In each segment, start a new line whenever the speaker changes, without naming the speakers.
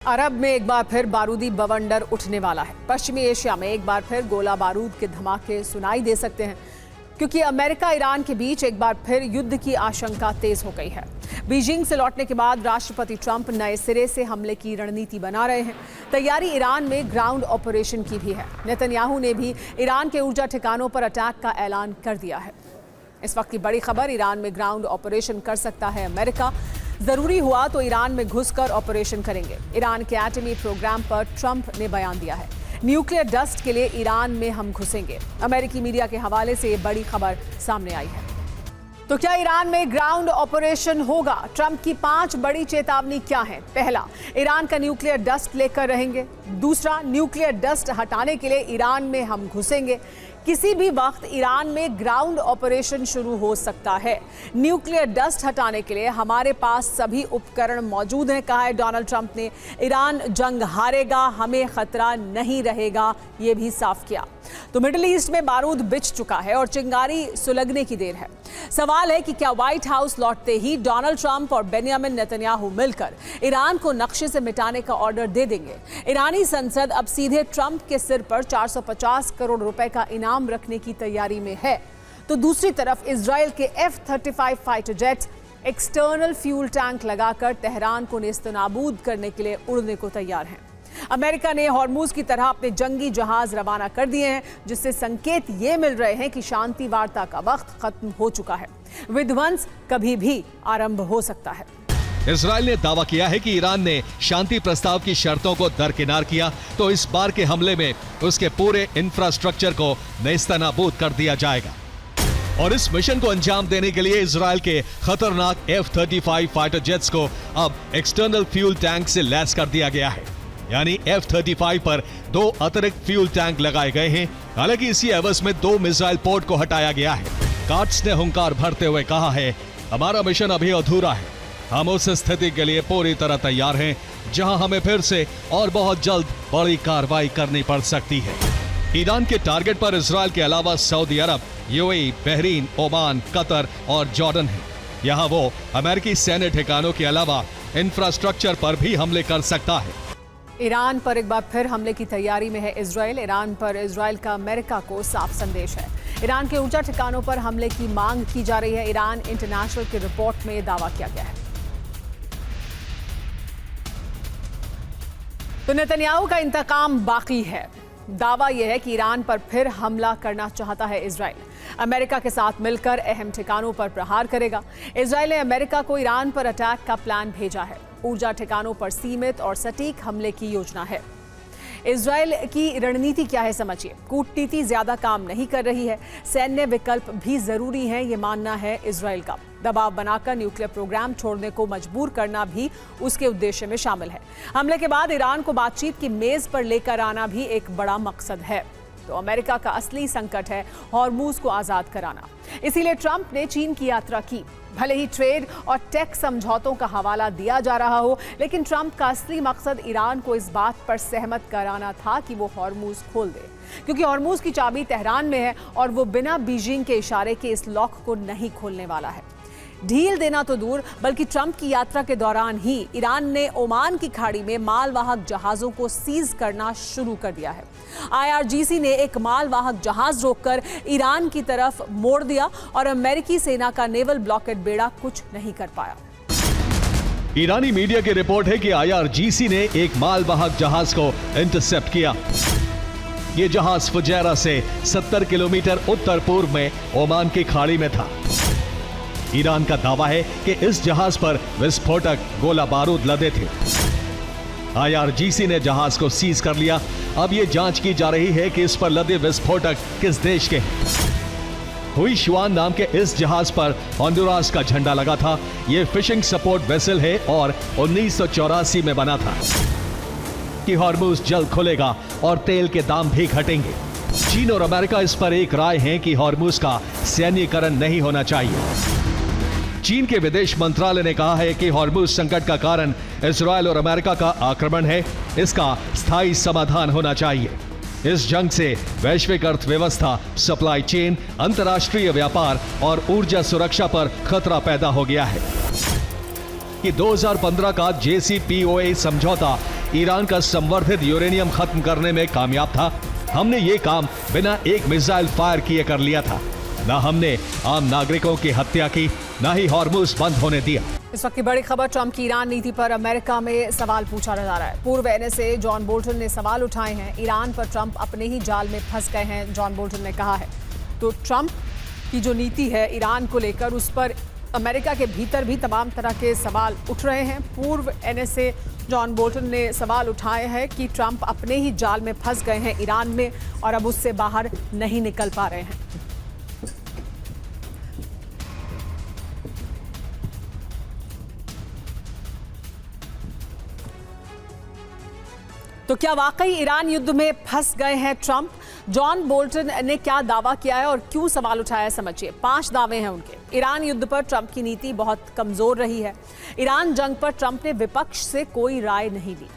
अरब में एक बार फिर बारूदी बवंडर उठने वाला है। पश्चिमी एशिया में एक बार फिर गोला बारूद के धमाके सुनाई दे सकते हैं, क्योंकि अमेरिका ईरान के बीच एक बार फिर युद्ध की आशंका तेज हो गई है। बीजिंग से लौटने के बाद राष्ट्रपति ट्रंप नए सिरे से हमले की रणनीति बना रहे हैं। तैयारी ईरान में ग्राउंड ऑपरेशन की भी है। नेतन्याहू ने भी ईरान के ऊर्जा ठिकानों पर अटैक का ऐलान कर दिया है। इस वक्त की बड़ी खबर, ईरान में ग्राउंड ऑपरेशन कर सकता है अमेरिका। जरूरी हुआ तो ईरान में घुसकर ऑपरेशन करेंगे। ईरान के एटमी प्रोग्राम पर ट्रंप ने बयान दिया है, न्यूक्लियर डस्ट के लिए ईरान में हम घुसेंगे। अमेरिकी मीडिया के हवाले से ये बड़ी खबर सामने आई है। तो क्या ईरान में ग्राउंड ऑपरेशन होगा? ट्रंप की 5 बड़ी चेतावनी क्या है? पहला, ईरान का न्यूक्लियर डस्ट लेकर रहेंगे। दूसरा, न्यूक्लियर डस्ट हटाने के लिए ईरान में हम घुसेंगे। किसी भी वक्त ईरान में ग्राउंड ऑपरेशन शुरू हो सकता है। न्यूक्लियर डस्ट हटाने के लिए हमारे पास सभी उपकरण मौजूद हैं, कहा है डोनाल्ड ट्रंप ने। ईरान जंग हारेगा, हमें खतरा नहीं रहेगा, ये भी साफ किया। तो मिडिल ईस्ट में बारूद बिछ चुका है और चिंगारी सुलगने की देर है। सवाल है कि क्या व्हाइट हाउस लौटते ही डोनाल्ड ट्रंप और बेंजामिन नेतन्याहू मिलकर ईरान को नक्शे से मिटाने का ऑर्डर दे देंगे? ईरानी संसद अब सीधे ट्रंप के सिर पर 450 करोड़ रुपए का इनाम रखने की तैयारी में है। तो दूसरी तरफ इजराइल के F-35 fighter jet external fuel tank लगाकर तेहरान को नेस्तनाबूद करने के लिए उड़ने को तैयार हैं। अमेरिका ने हॉर्मुज की तरह अपने जंगी जहाज रवाना कर दिए हैं, जिससे संकेत ये मिल रहे हैं कि शांति वार्ता का वक्त खत्म हो चुका है। विध्वंस कभी भी आरंभ हो सकता है।
इजराइल ने दावा किया है कि ईरान ने शांति प्रस्ताव की शर्तों को दरकिनार किया, तो इस बार के हमले में उसके पूरे इंफ्रास्ट्रक्चर को नेस्तनाबूद कर दिया जाएगा। और इस मिशन को अंजाम देने के लिए इजराइल के खतरनाक F-35 फाइटर जेट्स को अब एक्सटर्नल फ्यूल टैंक से लैस कर दिया गया है। यानी F-35 पर 2 अतिरिक्त फ्यूल टैंक लगाए गए हैं। हालांकि इसी एवज में 2 मिसाइल पोर्ट को हटाया गया है। काट्स ने हुंकार भरते हुए कहा है, हमारा मिशन अभी अधूरा है। हम उस स्थिति के लिए पूरी तरह तैयार हैं जहां हमें फिर से और बहुत जल्द बड़ी कार्रवाई करनी पड़ सकती है। ईरान के टारगेट पर इजराइल के अलावा सऊदी अरब, यूएई, बहरीन, ओमान, कतर और जॉर्डन है। यहाँ वो अमेरिकी सैन्य ठिकानों के अलावा इंफ्रास्ट्रक्चर पर भी हमले कर सकता है।
ईरान पर एक बार फिर हमले की तैयारी में है इजराइल। ईरान पर इजराइल का अमेरिका को साफ संदेश है। ईरान के ऊर्जा ठिकानों पर हमले की मांग की जा रही है। ईरान इंटरनेशनल की रिपोर्ट में दावा किया गया है। तो नेतन्याहू का इंतकाम बाकी है। दावा यह है कि ईरान पर फिर हमला करना चाहता है इजराइल। अमेरिका के साथ मिलकर अहम ठिकानों पर प्रहार करेगा। इजराइल ने अमेरिका को ईरान पर अटैक का प्लान भेजा है। ऊर्जा ठिकानों पर सीमित और सटीक हमले की योजना है। इजराइल की रणनीति क्या है, समझिए। कूटनीति ज्यादा काम नहीं कर रही है, सैन्य विकल्प भी जरूरी है, ये मानना है इजराइल का। दबाव बनाकर न्यूक्लियर प्रोग्राम छोड़ने को मजबूर करना भी उसके उद्देश्य में शामिल है। हमले के बाद ईरान को बातचीत की मेज पर लेकर आना भी एक बड़ा मकसद है। तो अमेरिका का असली संकट है हॉर्मुज को आजाद कराना। इसीलिए ट्रंप ने चीन की यात्रा की। भले ही ट्रेड और टेक समझौतों का हवाला दिया जा रहा हो, लेकिन ट्रंप का असली मकसद ईरान को इस बात पर सहमत कराना था कि वो हॉर्मुज खोल दे, क्योंकि हॉर्मुज की चाबी तेहरान में है और वो बिना बीजिंग के इशारे के इस लॉक को नहीं खोलने वाला है। ढील देना तो दूर, बल्कि ट्रंप की यात्रा के दौरान ही ईरान ने ओमान की खाड़ी में मालवाहक जहाजों को सीज करना शुरू कर दिया है। IRGC ने एक मालवाहक जहाज रोककर ईरान की तरफ मोड़ दिया और अमेरिकी सेना का नेवल ब्लॉकेड बेड़ा कुछ नहीं कर पाया।
ईरानी मीडिया की रिपोर्ट है कि IRGC ने एक मालवाहक जहाज को इंटरसेप्ट किया। ये जहाज फुजैरा से 70 किलोमीटर उत्तर पूर्व में ओमान की खाड़ी में था। ईरान का दावा है कि इस जहाज पर विस्फोटक गोला बारूद लदे थे। IRGC ने जहाज को सीज कर लिया। अब यह जांच की जा रही है कि इस पर लदे विस्फोटक किस देश के हैं। हुई शुआन नाम के इस जहाज पर होंडुरास का झंडा लगा था। यह फिशिंग सपोर्ट वेसल है और 1984 में बना था कि हॉर्मुज जल्द खुलेगा और तेल के दाम भी घटेंगे। चीन और अमेरिका इस पर एक राय है कि हॉर्मुज का सैन्यीकरण नहीं होना चाहिए। चीन के विदेश मंत्रालय ने कहा है कि हॉर्मुज संकट का कारण इजराइल और अमेरिका का आक्रमण है। इसका स्थायी समाधान होना चाहिए। इस जंग से वैश्विक अर्थव्यवस्था, सप्लाई चेन, अंतर्राष्ट्रीय व्यापार और ऊर्जा सुरक्षा पर खतरा पैदा हो गया है। कि 2015 का JCPOA समझौता ईरान का संवर्धित यूरेनियम खत्म करने में कामयाब था। हमने ये काम बिना एक मिसाइल फायर किए कर लिया था। न हमने आम नागरिकों की हत्या की, न ही हॉर्मुज़ बंद होने दिया।
इस वक्त की बड़ी खबर, ट्रंप की ईरान नीति पर अमेरिका में सवाल पूछा जा रहा है। पूर्व एनएसए जॉन बोल्टन ने सवाल उठाए हैं। ईरान पर ट्रंप अपने ही जाल में फंस गए हैं, जॉन बोल्टन ने कहा है। तो ट्रंप की जो नीति है ईरान को लेकर, उस पर अमेरिका के भीतर भी तमाम तरह के सवाल उठ रहे हैं। पूर्व एनएसए जॉन बोल्टन ने सवाल उठाए हैं कि ट्रंप अपने ही जाल में फंस गए हैं ईरान में और अब उससे बाहर नहीं निकल पा रहे हैं। तो क्या वाकई ईरान युद्ध में फंस गए हैं ट्रंप? जॉन बोल्टन ने क्या दावा किया है और क्यों सवाल उठाया है, समझिए। 5 दावे हैं उनके। ईरान युद्ध पर ट्रंप की नीति बहुत कमजोर रही है। ईरान जंग पर ट्रंप ने विपक्ष से कोई राय नहीं ली।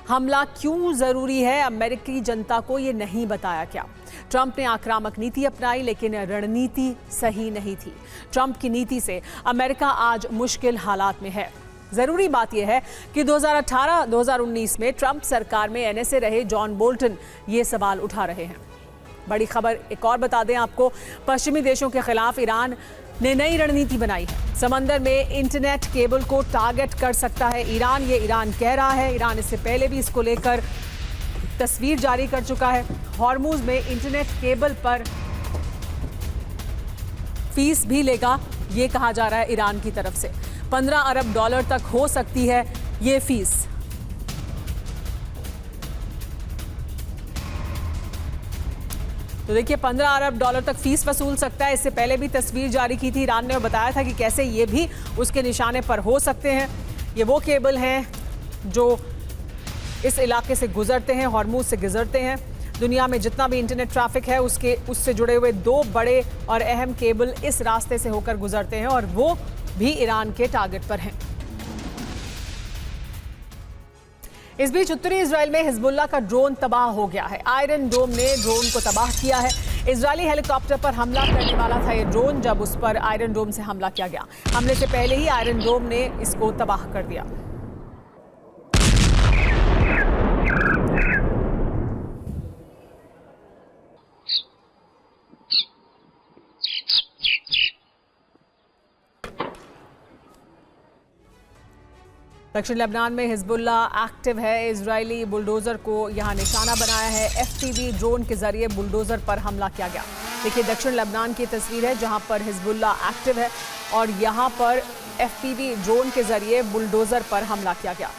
हमला क्यों जरूरी है, अमेरिकी जनता को ये नहीं बताया क्या। ट्रंप ने आक्रामक नीति अपनाई, लेकिन रणनीति सही नहीं थी। ट्रंप की नीति से अमेरिका आज मुश्किल हालात में है। जरूरी बात यह है कि 2018-2019 में ट्रंप सरकार में एनएसए रहे जॉन बोल्टन ये सवाल उठा रहे हैं। बड़ी खबर एक और बता दें आपको, पश्चिमी देशों के खिलाफ ईरान ने नई रणनीति बनाई है। समंदर में इंटरनेट केबल को टारगेट कर सकता है ईरान, ये ईरान कह रहा है। ईरान इससे पहले भी इसको लेकर तस्वीर जारी कर चुका है। हॉर्मुज़ में इंटरनेट केबल पर फीस भी लेगा, ये कहा जा रहा है ईरान की तरफ से। $15 अरब तक हो सकती है ये फीस। तो देखिए, $15 अरब तक फीस वसूल सकता है। इससे पहले भी तस्वीर जारी की थी ईरान ने और बताया था कि कैसे ये भी उसके निशाने पर हो सकते हैं। ये वो केबल हैं जो इस इलाके से गुजरते हैं, हॉर्मुज़ से गुजरते हैं। दुनिया में जितना भी इंटरनेट ट्रैफिक है उससे जुड़े हुए 2 बड़े और अहम केबल इस रास्ते से होकर गुजरते हैं और वो भी ईरान के टारगेट पर हैं। इस बीच उत्तरी इजराइल में हिजबुल्लाह का ड्रोन तबाह हो गया है। आयरन डोम ने ड्रोन को तबाह किया है। इजरायली हेलीकॉप्टर पर हमला करने वाला था ये ड्रोन, जब उस पर आयरन डोम से हमला किया गया। हमले से पहले ही आयरन डोम ने इसको तबाह कर दिया। दक्षिण लेबनान में हिजबुल्लाह एक्टिव है। इजरायली बुलडोजर को यहां निशाना बनाया है। एफपीवी ड्रोन के जरिए बुलडोजर पर हमला किया गया। देखिए, दक्षिण लेबनान की तस्वीर है जहां पर हिजबुल्लाह एक्टिव है और यहां पर एफपीवी ड्रोन के जरिए बुलडोजर पर हमला किया गया।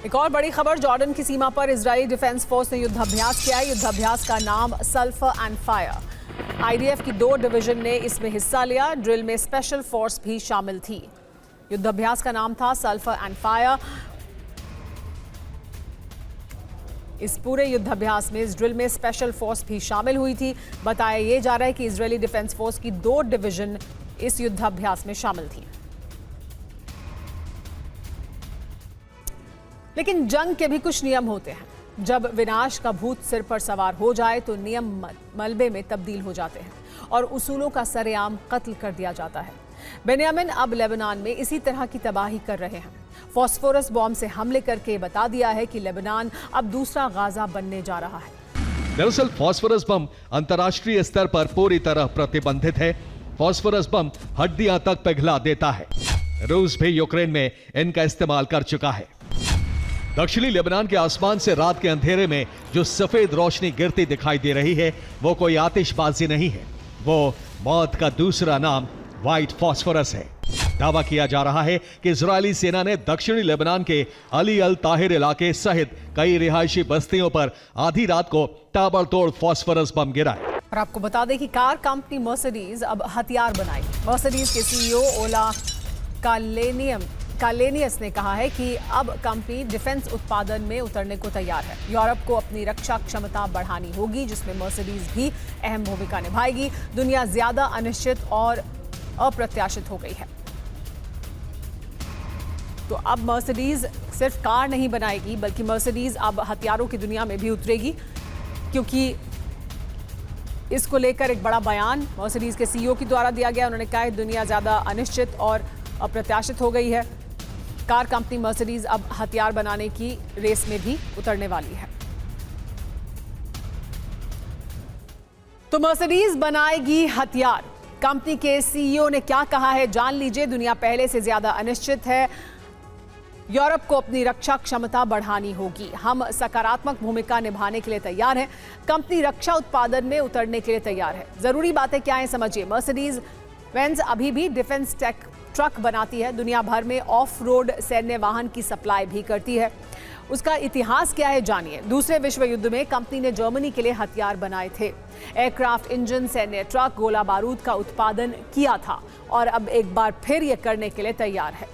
एक और बड़ी खबर, जॉर्डन की सीमा पर इजरायली डिफेंस फोर्स ने युद्धाभ्यास किया है। युद्धाभ्यास का नाम सल्फर एंड फायर। आईडीएफ की 2 डिवीजन ने इसमें हिस्सा लिया। ड्रिल में स्पेशल फोर्स भी शामिल थी। युद्धाभ्यास का नाम था सल्फर एंड फायर। इस पूरे युद्धाभ्यास में, इस ड्रिल में स्पेशल फोर्स भी शामिल हुई थी। बताया ये जा रहा है कि इजरायली डिफेंस फोर्स की 2 डिवीजन इस युद्धाभ्यास में शामिल थी। लेकिन जंग के भी कुछ नियम होते हैं। जब विनाश का भूत सिर पर सवार हो जाए तो नियम मलबे में तब्दील हो जाते हैं और उसूलों का सरेआम कत्ल कर दिया जाता है। बेन्यामिन अब लेबनान में इसी तरह की तबाही कर रहे हैं। फॉस्फोरस बॉम्ब से हमले करके बता दिया है कि लेबनान अब दूसरा गाजा बनने जा रहा है।
दरअसल फॉस्फोरस बम अंतर्राष्ट्रीय स्तर पर पूरी तरह प्रतिबंधित है। फॉस्फोरस बम हड्डियां तक पिघला देता है। रूस भी यूक्रेन में इनका इस्तेमाल कर चुका है। दक्षिणी लेबनान के आसमान से रात के अंधेरे में जो सफेद रोशनी गिरती दिखाई दे रही है वो कोई आतिशबाजी नहीं है, वो मौत का दूसरा नाम व्हाइट फॉस्फोरस है। दावा किया जा रहा है कि इजरायली सेना ने दक्षिणी लेबनान के अली अल ताहिर इलाके सहित कई रिहायशी बस्तियों पर आधी रात को ताबड़तोड़ फॉस्फोरस बम गिराए।
और आपको बता दें कि कार कंपनी मर्सिडीज अब हथियार बनाएगी। मर्सिडीज के सीईओ ओला कालेनियस ने कहा है कि अब कंपनी डिफेंस उत्पादन में उतरने को तैयार है। यूरोप को अपनी रक्षा क्षमता बढ़ानी होगी, जिसमें मर्सिडीज भी अहम भूमिका निभाएगी। दुनिया ज्यादा अनिश्चित और अप्रत्याशित हो गई है। तो अब मर्सिडीज सिर्फ कार नहीं बनाएगी, बल्कि मर्सिडीज अब हथियारों की दुनिया में भी उतरेगी, क्योंकि इसको लेकर एक बड़ा बयान मर्सिडीज के सीईओ के द्वारा दिया गया। उन्होंने कहा है दुनिया ज्यादा अनिश्चित और अप्रत्याशित हो गई है। कार कंपनी मर्सिडीज अब हथियार बनाने की रेस में भी उतरने वाली है। तो मर्सिडीज बनाएगी हथियार। कंपनी के सीईओ ने क्या कहा है जान लीजिए। दुनिया पहले से ज्यादा अनिश्चित है। यूरोप को अपनी रक्षा क्षमता बढ़ानी होगी। हम सकारात्मक भूमिका निभाने के लिए तैयार हैं। कंपनी रक्षा उत्पादन में उतरने के लिए तैयार है। जरूरी बातें क्या हैं समझिए। मर्सिडीज बेंज अभी भी डिफेंस टेक ट्रक बनाती है। दुनिया भर में ऑफ रोड सैन्य वाहन की सप्लाई भी करती है। उसका इतिहास क्या है जानिए। दूसरे विश्व युद्ध में कंपनी ने जर्मनी के लिए हथियार बनाए थे। एयरक्राफ्ट इंजन, सैन्य ट्रक, गोला बारूद का उत्पादन किया था और अब एक बार फिर यह करने के लिए तैयार है।